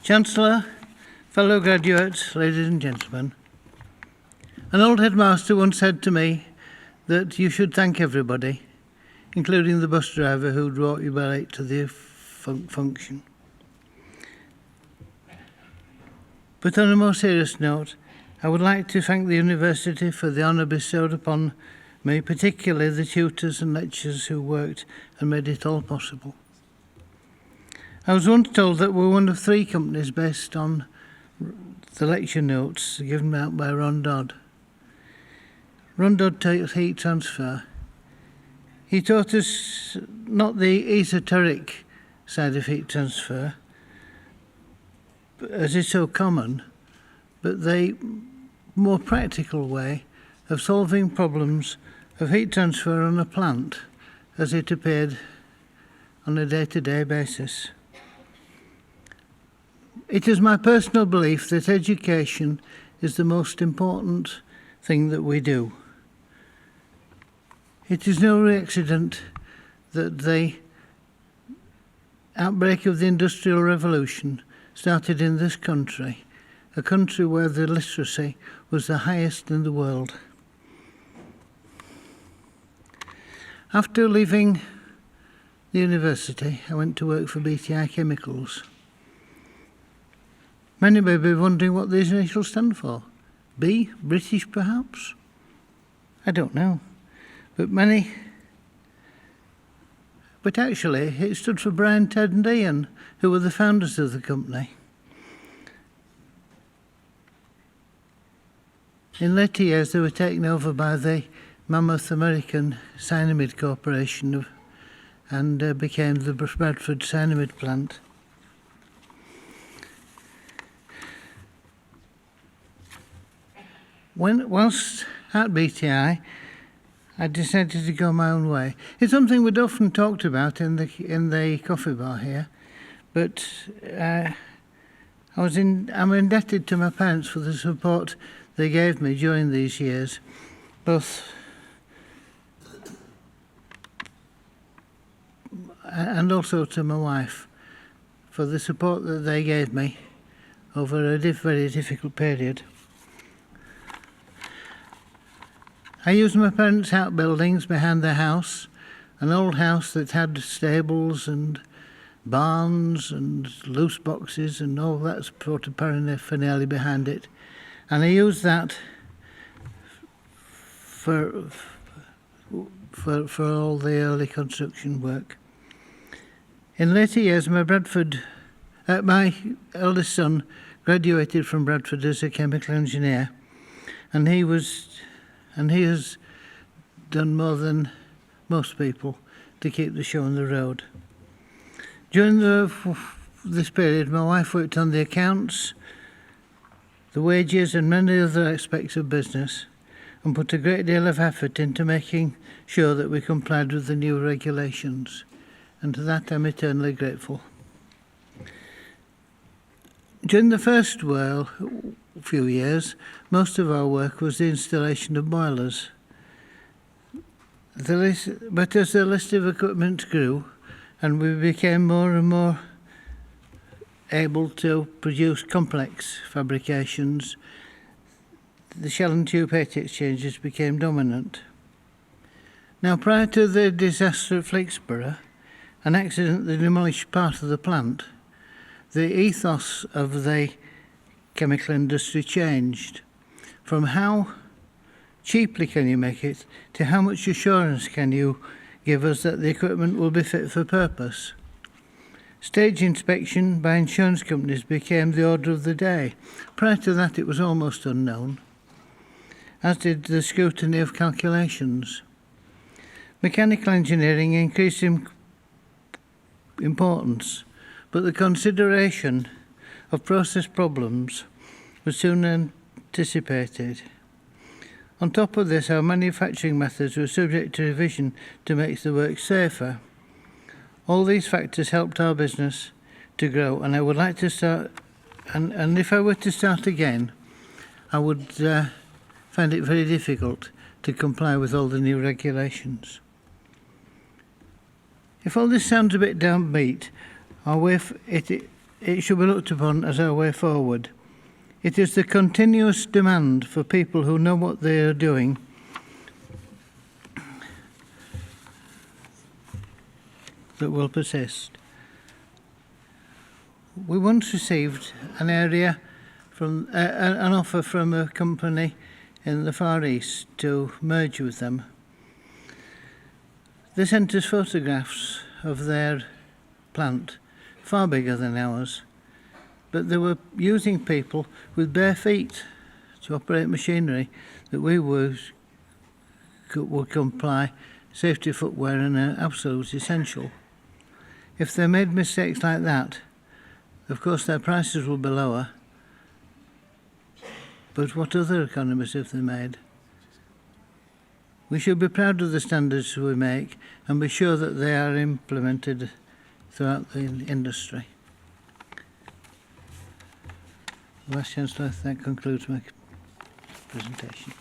Chancellor, fellow graduates, ladies and gentlemen, an old headmaster once said to me that you should thank everybody, including the bus driver who brought you late to the function. But on a more serious note, I would like to thank the University for the honour bestowed upon me, particularly the tutors and lecturers who worked and made it all possible. I was once told that we're one of 3 companies based on the lecture notes given out by Ron Dodd. Ron Dodd taught heat transfer. He taught us not the esoteric side of heat transfer, as is so common, but the more practical way of solving problems of heat transfer on a plant as it appeared on a day-to-day basis. It is my personal belief that education is the most important thing that we do. It is no accident that the outbreak of the Industrial Revolution started in this country, a country where the literacy was the highest in the world. After leaving the university, I went to work for BTI Chemicals. Many may be wondering what these initials stand for. B, British perhaps? I don't know. But actually it stood for Brian, Ted and Ian, who were the founders of the company. In later years they were taken over by the mammoth American Cyanamid Corporation and became the Bradford Cyanamid plant. Whilst at BTI, I decided to go my own way. It's something we'd often talked about in the coffee bar here, but I'm indebted to my parents for the support they gave me during these years, both and also to my wife for the support that they gave me over a very difficult period. I used my parents' outbuildings behind their house, an old house that had stables and barns and loose boxes and all that sort of paraphernalia behind it. And I used that for all the early construction work. In later years, my eldest son graduated from Bradford as a chemical engineer, and he has done more than most people to keep the show on the road. During this period, my wife worked on the accounts, the wages and many other aspects of business, and put a great deal of effort into making sure that we complied with the new regulations. And to that I'm eternally grateful. During the first few years, most of our work was the installation of boilers. But as the list of equipment grew and we became more and more able to produce complex fabrications, the shell and tube heat exchangers became dominant. Now, prior to the disaster at Flakesborough, an accident that demolished part of the plant, the ethos of the chemical industry changed from how cheaply can you make it to how much assurance can you give us that the equipment will be fit for purpose. Stage inspection by insurance companies became the order of the day. Prior to that it was almost unknown, as did the scrutiny of calculations. Mechanical engineering increased in importance, but the consideration of process problems was soon anticipated. On top of this, our manufacturing methods were subject to revision to make the work safer. All these factors helped our business to grow, and I would like to start, and if I were to start again, I would find it very difficult to comply with all the new regulations. If all this sounds a bit downbeat, our way it should be looked upon as our way forward. It is the continuous demand for people who know what they are doing that will persist. We once received an area from an offer from a company in the Far East to merge with them. They sent us photographs of their plant, far bigger than ours, but they were using people with bare feet to operate machinery that we would comply safety footwear and are absolutely essential. If they made mistakes like that, of course their prices will be lower, but what other economies have they made? We should be proud of the standards we make and be sure that they are implemented throughout the industry. Vice Chancellor, that concludes my presentation.